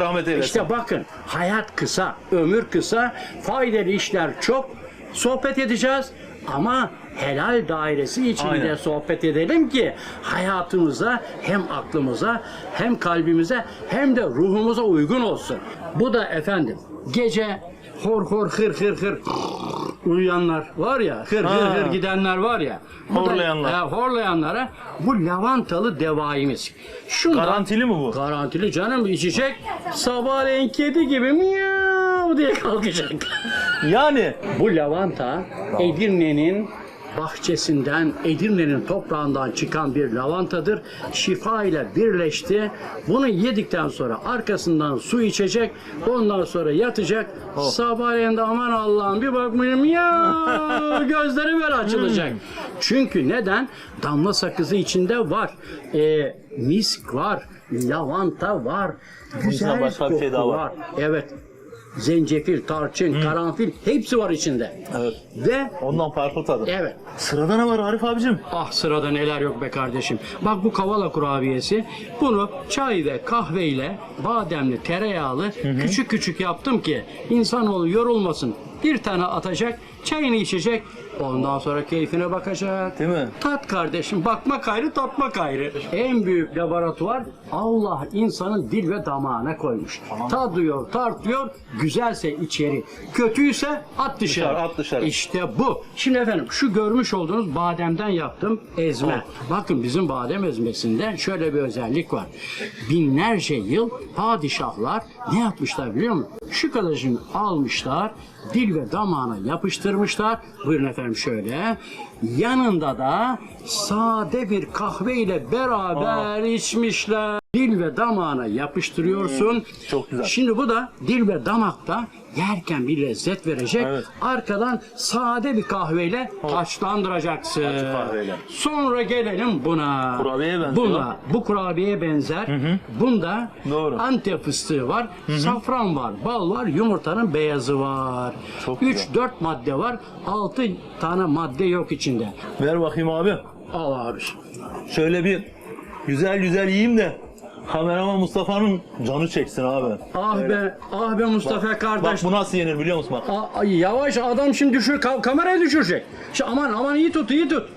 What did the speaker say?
Rahmet eylesin. İşte bakın, hayat kısa, ömür kısa, faydalı işler çok. Sohbet edeceğiz ama helal dairesi içinde Aynen. sohbet edelim ki hayatımıza, hem aklımıza, hem kalbimize, hem de ruhumuza uygun olsun. Bu da efendim gece hor hor hır hır hır uyuyanlar var ya, hır hır hır gidenler var ya. Horlayanlar. Horlayanlara bu lavantalı devaimiz. Şundan, Garantili mi bu? garantili canım, içecek. Sabahleyin kedi gibi miyav diye kalkacak. Yani Bu lavanta Edirne'nin bahçesinden, Edirne'nin toprağından çıkan bir lavantadır. Şifa ile birleşti. Bunu yedikten sonra arkasından su içecek. Ondan sonra yatacak. Sabahleyin de aman Allah'ım bir bakmayayım ya gözleri böyle açılacak. Çünkü neden? Damla sakızı içinde var. Misk var. Lavanta var. Güzel başka bir şey daha koku var. Evet. Zencefil, tarçın, karanfil hepsi var içinde. Evet. Ve ondan farklı tadı. evet. Sırada ne var Arif abicim? Ah, sırada neler yok be kardeşim. Bak bu kavala kurabiyesi. Bunu çay ve kahveyle bademli, tereyağlı küçük küçük yaptım ki insanoğlu yorulmasın. Bir tane atacak, çayını içecek. Ondan sonra keyfine bakacak. Değil mi? Tat kardeşim. Bakmak ayrı, tatmak ayrı. En büyük laboratuvar Allah insanın dil ve damağına koymuş. Tadıyor, tartıyor. Güzelse içeri, kötüyse at dışarı. At dışarı. İşte bu. Şimdi efendim şu görmüş olduğunuz bademden yaptım ezme. Bakın bizim badem ezmesinde şöyle bir özellik var. Binlerce yıl padişahlar ne yapmışlar biliyor musun? Şu kadarcını almışlar, dil ve damağına yapıştırmışlar. Buyurun efendim şöyle. Yanında da sade bir kahve ile beraber içmişler. Dil ve damağına yapıştırıyorsun. Çok güzel. Şimdi bu da dil ve damakta yerken bir lezzet verecek. Evet. Arkadan sade bir kahveyle taçlandıracaksın. kahveyle. Sonra gelelim buna. Kurabiyeye benziyor. Buna, bu kurabiyeye benzer. Bunda Doğru. Antep fıstığı var, safran var, bal var, yumurtanın beyazı var. Çok güzel. 3-4 madde var, 6 tane madde yok içinde. Ver bakayım abi. Al abi. Şöyle bir güzel güzel yiyeyim de kameraman Mustafa'nın canı çeksin abi. Ah be Mustafa Bak kardeş. bu nasıl yenir biliyor musun bak? Yavaş, adam şimdi kamerayı düşürecek. Aman iyi tut, iyi tut.